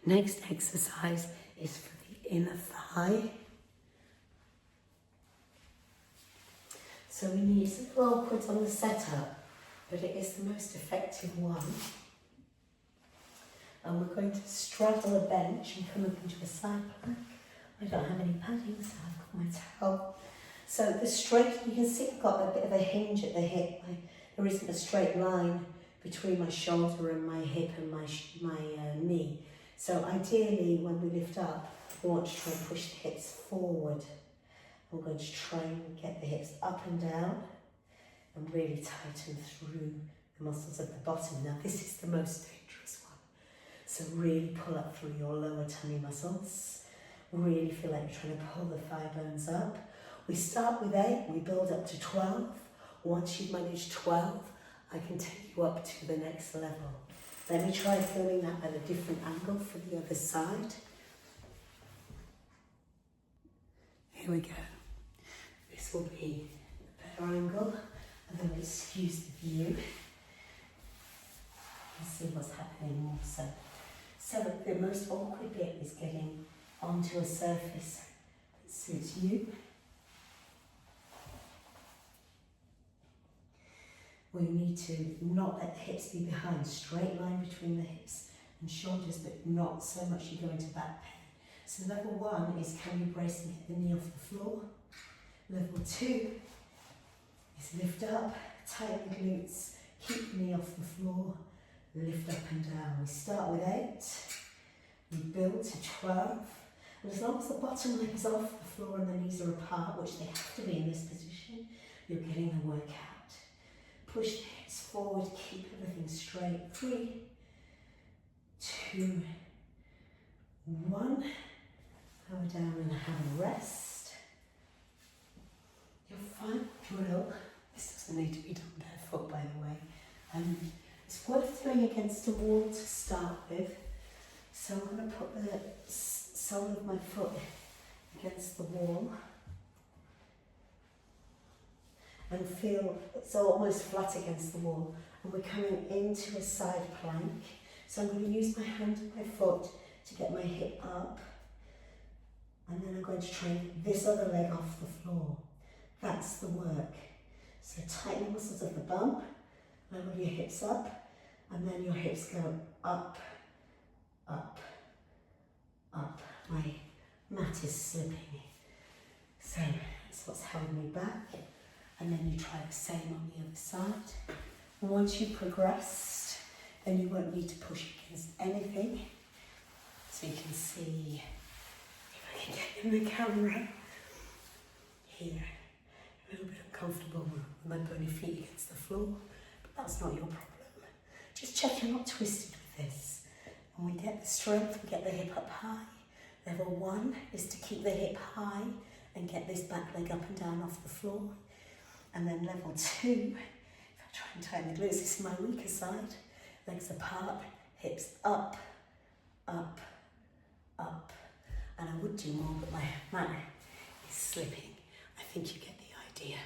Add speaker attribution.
Speaker 1: Next exercise is for the inner thigh. So we need, it's a little awkward on the setup, but it is the most effective one. And we're going to straddle a bench and come up into a side plank. I don't have any padding, so I've got my towel. So the straight, you can see I've got a bit of a hinge at the hip. There isn't a straight line between my shoulder and my hip and my knee. So ideally, when we lift up, we want to try and push the hips forward. We're going to try and get the hips up and down and really tighten through the muscles at the bottom. Now this is the most dangerous one. So really pull up through your lower tummy muscles. Really feel like you're trying to pull the thigh bones up. We start with 8, we build up to 12. Once you've managed 12, I can take you up to the next level. Let me try filming that at a different angle for the other side. Here we go. This will be a better angle, and then excuse the view. Let's see what's happening more so. So the most awkward bit is getting onto a surface that suits you. We need to not let the hips be behind, straight line between the hips and shoulders, but not so much you go into back pain. So level 1 is can you brace and get the knee off the floor. Level 2 is lift up, tighten the glutes, keep the knee off the floor, lift up and down. We start with 8, we build to 12, and as long as the bottom leg is off the floor and the knees are apart, which they have to be in this position, you're getting the workout. Push the hips forward, keep everything straight. 3, 2, 1. Go down and have a rest. You're fine. Drill. This doesn't need to be done barefoot, by the way. It's worth doing against a wall to start with. So I'm going to put the sole of my foot against the wall. And feel it's almost flat against the wall. And we're coming into a side plank. So I'm going to use my hand and my foot to get my hip up. And then I'm going to try and get this other leg off the floor. That's the work. So tighten the muscles of the bum, lower your hips up, and then your hips go up, up, up. My mat is slipping. So that's what's holding me back. And then you try the same on the other side. And once you've progressed, then you won't need to push against anything. So you can see, if I can get in the camera, here, a little bit uncomfortable with my bony feet against the floor, but that's not your problem. Just check you're not twisted with this. When we get the strength, we get the hip up high. Level 1 is to keep the hip high and get this back leg up and down off the floor. And then level 2, if I try and tighten the glutes, this is my weaker side. Legs apart, hips up, up, up. And I would do more, but my mat is slipping. I think you get the idea.